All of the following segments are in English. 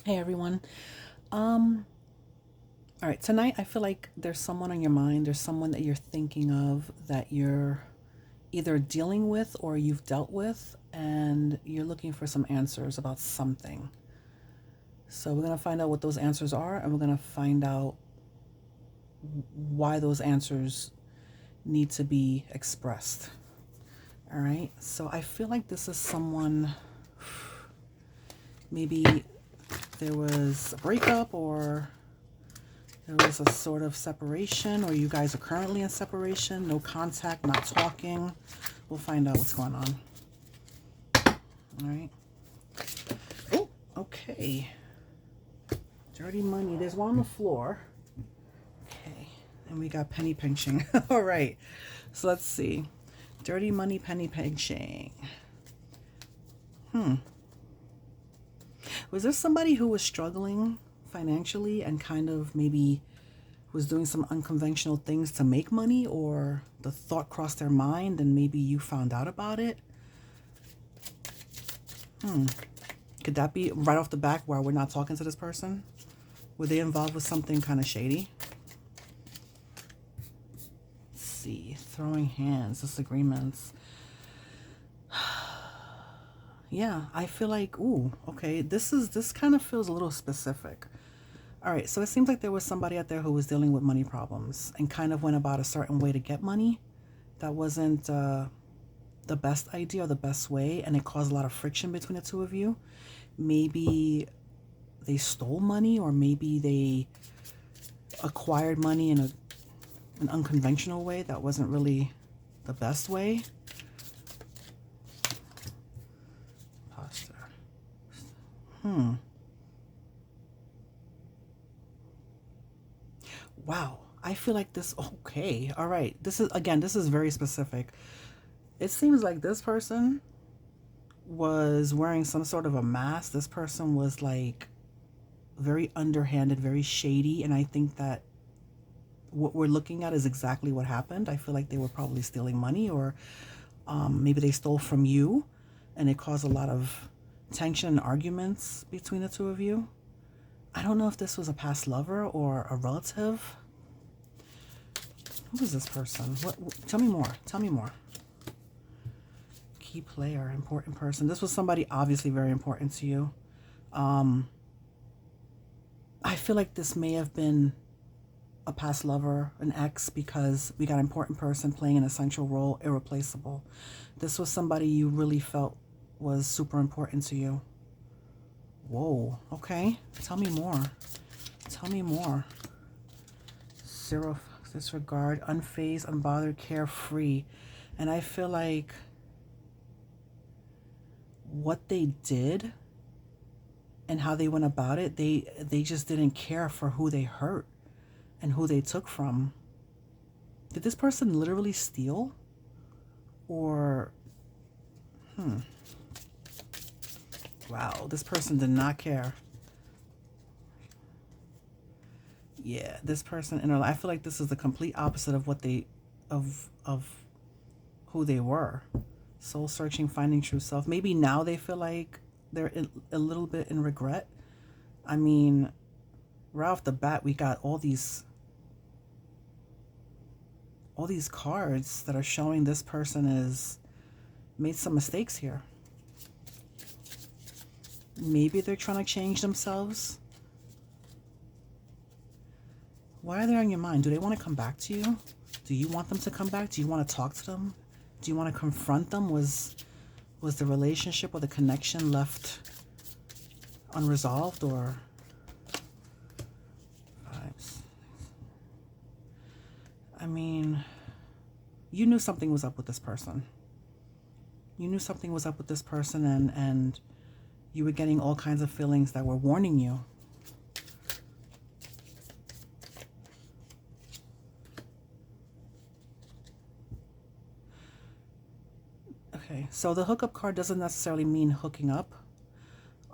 Hey everyone. Um, all right, tonight I feel like there's someone on your mind, there's someone that you're thinking of that you're either dealing with or you've dealt with, and you're looking for some answers about something. So we're gonna find out what those answers are, and we're gonna find out why those answers need to be expressed. All right, so I feel like this is someone, maybe there was a breakup or there was a sort of separation, or you guys are currently in separation, no contact, not talking. We'll find out what's going on. All right. Oh, okay. Dirty money. There's one on the floor. Okay. And we got penny pinching. All right. So let's see. Dirty money, penny pinching. Was there somebody who was struggling financially and kind of maybe was doing some unconventional things to make money, or the thought crossed their mind and maybe you found out about it? Could that be right off the back while we're not talking to this person? Were they involved with something kind of shady? Let's see. Throwing hands, disagreements. Yeah, I feel like, ooh, okay, this kind of feels a little specific. All right, so it seems like there was somebody out there who was dealing with money problems and kind of went about a certain way to get money that wasn't the best idea or the best way, and it caused a lot of friction between the two of you. Maybe they stole money, or maybe they acquired money in an unconventional way that wasn't really the best way. Pasta. Hmm. Wow. I feel like this. Okay. All right. This is, again, this is very specific. It seems like this person was wearing some sort of a mask. This person was like very underhanded, very shady. And I think that what we're looking at is exactly what happened. I feel like they were probably stealing money, or maybe they stole from you, and it caused a lot of tension and arguments between the two of you. I don't know if this was a past lover or a relative. Who is this person? Tell me more. Tell me more. Key player, important person. This was somebody obviously very important to you. Um, I feel like this may have been a past lover, an ex, because we got important person playing an essential role, irreplaceable. This was somebody you really felt was super important to you. Whoa, okay. Tell me more. Tell me more. Zero disregard, unfazed, unbothered, carefree. And I feel like what they did and how they went about it, they just didn't care for who they hurt and who they took from. Did this person literally steal? Or, wow, this person did not care. Yeah, this person in her life, I feel like this is the complete opposite of what they, of who they were. Soul searching, finding true self. Maybe now they feel like they're a little bit in regret. I mean, right off the bat, we got all these cards that are showing this person has made some mistakes here. Maybe they're trying to change themselves. Why are they on your mind? Do they want to come back to you? Do you want them to come back? Do you want to talk to them? Do you want to confront them? Was the relationship or the connection left unresolved, or vibes? I mean, you knew something was up with this person. You knew something was up with this person, and you were getting all kinds of feelings that were warning you. Okay, so the hookup card doesn't necessarily mean hooking up.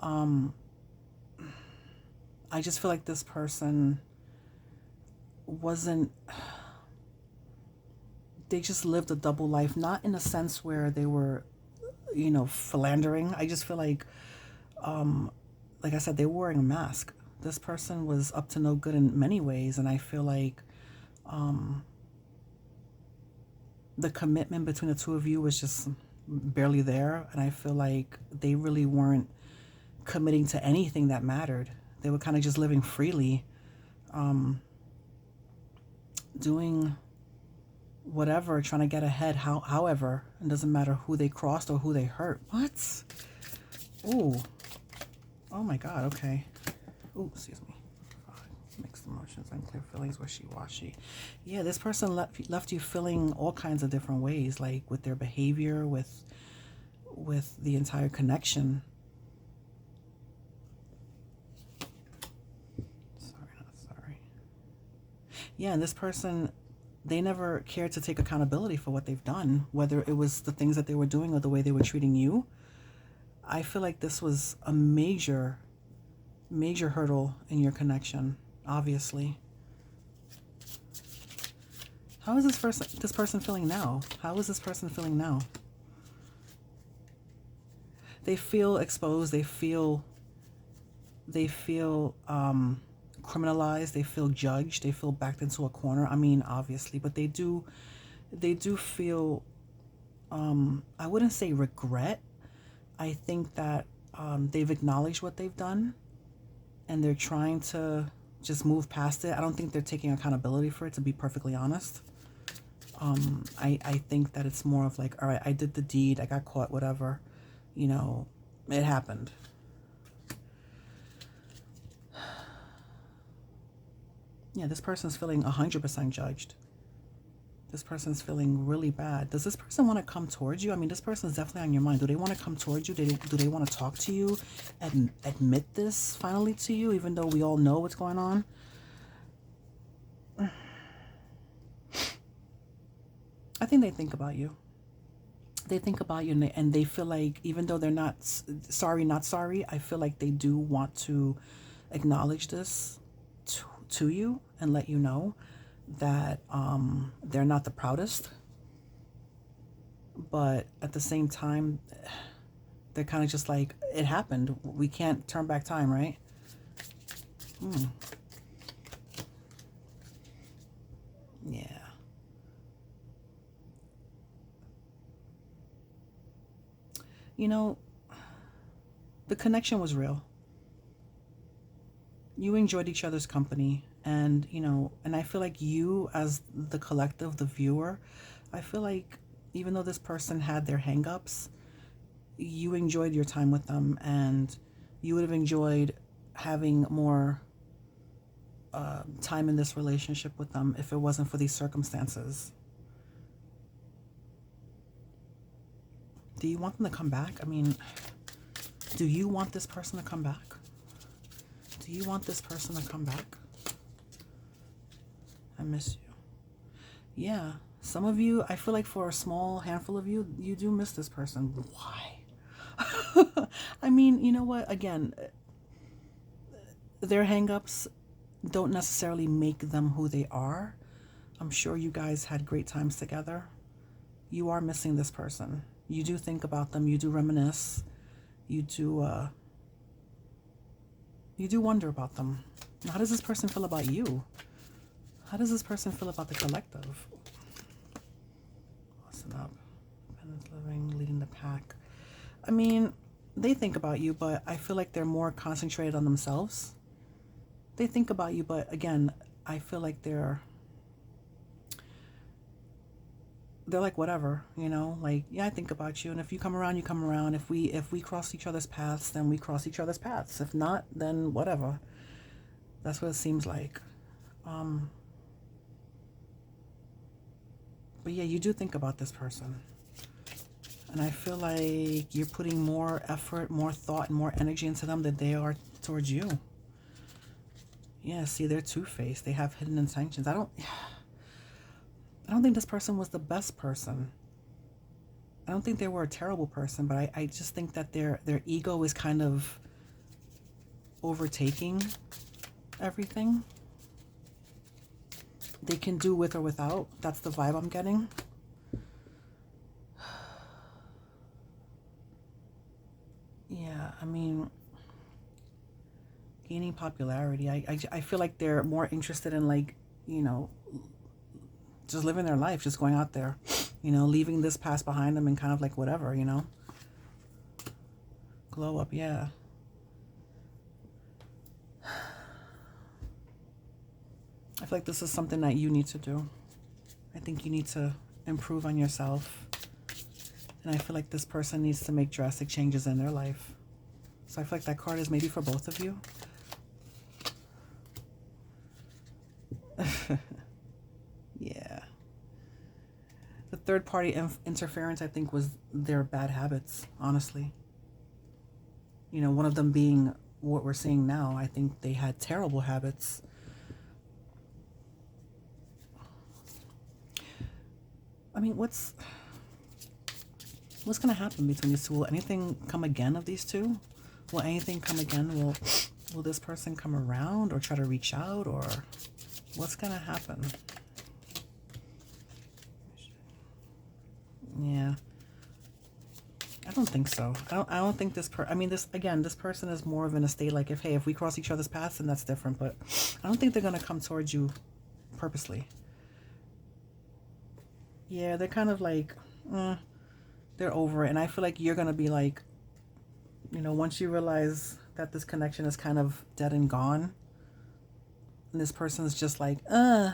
Um, I just feel like this person wasn't, they just lived a double life, not in a sense where they were, philandering. I just feel like like I said, they were wearing a mask. This person was up to no good in many ways, and I feel like um, the commitment between the two of you was just barely there, and I feel like they really weren't committing to anything that mattered. They were kind of just living freely, um, doing whatever, trying to get ahead. However, it doesn't matter who they crossed or who they hurt. What? Ooh. Oh my God. Okay. Ooh, excuse me. Mixed emotions, unclear feelings, wishy-washy. Yeah, this person left you feeling all kinds of different ways, like with their behavior, with the entire connection. Sorry, not sorry. Yeah, and this person, they never cared to take accountability for what they've done, whether it was the things that they were doing or the way they were treating you. I feel like this was a major, major hurdle in your connection, obviously. How is this person feeling now? How is this person feeling now? They feel exposed. They feel criminalized. They feel judged. They feel backed into a corner. I mean, obviously, but they do feel. I wouldn't say regret. I think that they've acknowledged what they've done, and they're trying to just move past it. I don't think they're taking accountability for it, to be perfectly honest. I think that it's more of like, all right, I did the deed, I got caught, whatever, you know, it happened. Yeah, this person's feeling 100% judged. This person's feeling really bad. Does this person want to come towards you? I mean, this person's definitely on your mind. Do they want to come towards you? Do they want to talk to you and admit this finally to you, even though we all know what's going on? I think they think about you. They think about you, and they feel like, even though they're not sorry, not sorry, I feel like they do want to acknowledge this to you and let you know that they're not the proudest, but at the same time, they're kind of just like, it happened. We can't turn back time, right? Hmm. Yeah. You know, the connection was real. You enjoyed each other's company, and and I feel like you, as the collective, the viewer, I feel like even though this person had their hangups, you enjoyed your time with them, and you would have enjoyed having more time in this relationship with them if it wasn't for these circumstances. Do you want them to come back? I mean, do you want this person to come back? Do you want this person to come back? I miss you. Yeah, some of you, I feel like for a small handful of you, you do miss this person. Why? I mean, you know what? Again, their hangups don't necessarily make them who they are. I'm sure you guys had great times together. You are missing this person. You do think about them. You do reminisce. You do. You do wonder about them. How does this person feel about you? How does this person feel about the collective? Listen up. Independent living, leading the pack. I mean, they think about you, but I feel like they're more concentrated on themselves. They think about you, but again, I feel like they're like, whatever, like, yeah, I think about you, and if you come around, you come around. If we cross each other's paths, then we cross each other's paths. If not, then whatever. That's what it seems like. um but yeah, you do think about this person, and I feel like you're putting more effort, more thought, and more energy into them than they are towards you. Yeah, see, they're two-faced. They have hidden intentions. I don't think this person was the best person. I don't think they were a terrible person, but I just think that their ego is kind of overtaking everything. They can do with or without. That's the vibe I'm getting. Yeah, I mean, Gaining popularity. I feel like they're more interested in, like, you know, just living their life, just going out there, leaving this past behind them and kind of like whatever. Glow up, yeah. I feel like this is something that you need to do. I think you need to improve on yourself. And I feel like this person needs to make drastic changes in their life. So I feel like that card is maybe for both of you. Yeah. The third party interference, I think, was their bad habits, honestly. One of them being what we're seeing now. I think they had terrible habits. I mean, what's going to happen between these two? Will anything come again of these two? Will anything come again? Will this person come around or try to reach out, or what's going to happen? Yeah. I don't think so. I don't think I mean, this person is more of in a state like, if we cross each other's paths, then that's different, but I don't think they're going to come towards you purposely. Yeah, they're kind of like, they're over it. And I feel like you're going to be like, once you realize that this connection is kind of dead and gone, and this person's just like, Yeah.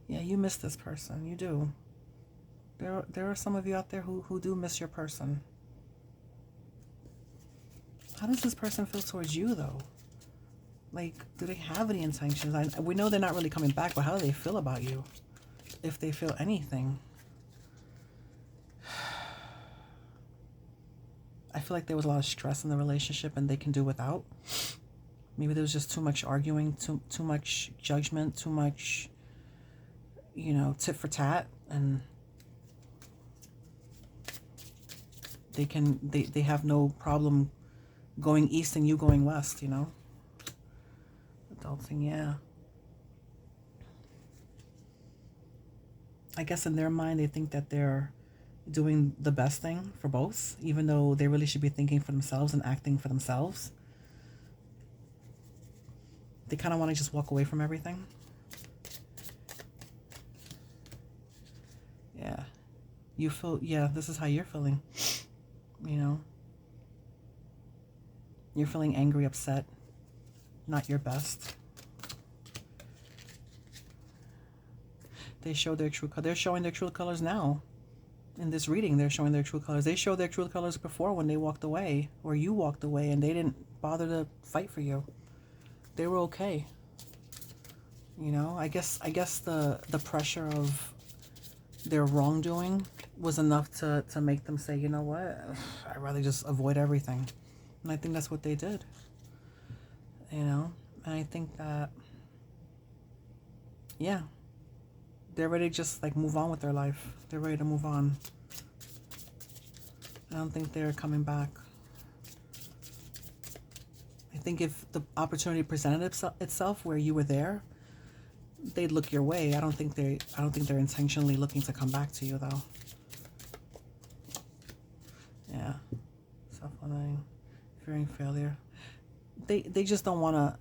Yeah, you miss this person. You do. There are some of you out there who do miss your person. How does this person feel towards you, though? Like, do they have any intentions? We know they're not really coming back, but how do they feel about you? If they feel anything. I feel like there was a lot of stress in the relationship and they can do without. Maybe there was just too much arguing, too much judgment, too much, tit for tat, and they have no problem going east and you going west, Adulting, yeah. I guess in their mind they think that they're doing the best thing for both, even though they really should be thinking for themselves and acting for themselves. They kind of want to just walk away from everything. Yeah. You feel, yeah, this is how you're feeling. You're feeling angry, upset, not your best. They're showing their true colors now. In this reading, they're showing their true colors. They showed their true colors before when they walked away, or you walked away, and they didn't bother to fight for you. They were okay. I guess the pressure of their wrongdoing was enough to make them say, you know what, I'd rather just avoid everything. And I think that's what they did. And I think that, yeah, they're ready to just like move on with their life. They're ready to move on. I don't think they're coming back. I think if the opportunity presented itself where you were there, they'd look your way. I don't think they're intentionally looking to come back to you, though. Yeah. Self-loathing, fearing failure. They just don't want to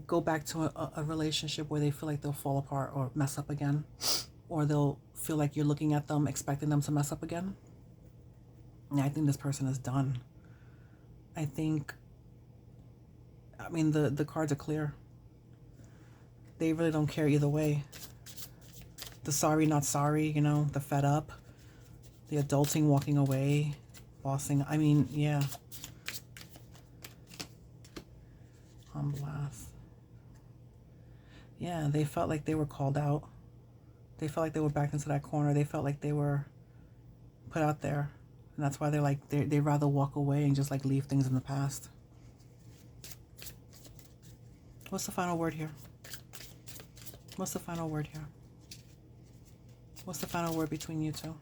go back to a relationship where they feel like they'll fall apart or mess up again, or they'll feel like you're looking at them expecting them to mess up again. Yeah, I think this person is done. I mean, the cards are clear. They really don't care either way. The sorry, not sorry, the fed up, the adulting, walking away, bossing. I mean, yeah. On blast. Yeah, they felt like they were called out. They felt like they were backed into that corner. They felt like they were put out there. And that's why they'd rather walk away and just like leave things in the past. What's the final word here? What's the final word here? What's the final word between you two?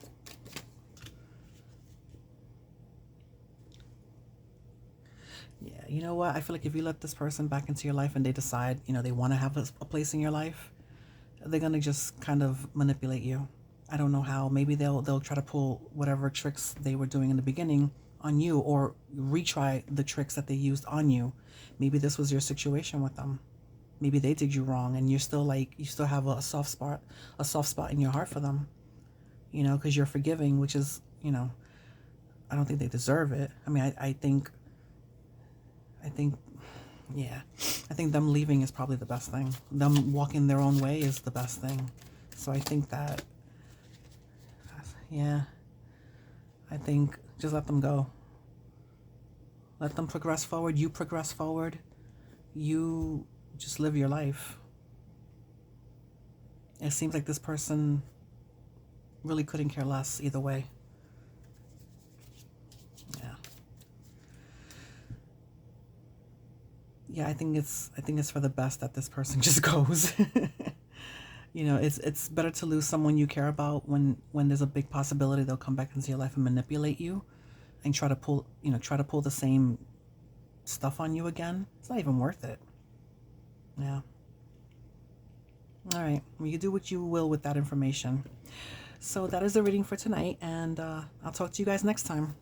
Yeah, you know what? I feel like if you let this person back into your life and they decide, they want to have a place in your life, they're going to just kind of manipulate you. I don't know how. Maybe they'll try to pull whatever tricks they were doing in the beginning on you, or retry the tricks that they used on you. Maybe this was your situation with them. Maybe they did you wrong, and you're still like, you still have a soft spot in your heart for them. Because you're forgiving, which is, I don't think they deserve it. I mean, I think, yeah, I think them leaving is probably the best thing. Them walking their own way is the best thing. So I think that, yeah, I think just let them go. Let them progress forward. You progress forward. You just live your life. It seems like this person really couldn't care less either way. Yeah. Yeah, I think it's for the best that this person just goes. It's better to lose someone you care about when there's a big possibility they'll come back into your life and manipulate you and try to pull the same stuff on you again. It's not even worth it. Yeah. All right. Well, you do what you will with that information. So that is the reading for tonight, and I'll talk to you guys next time.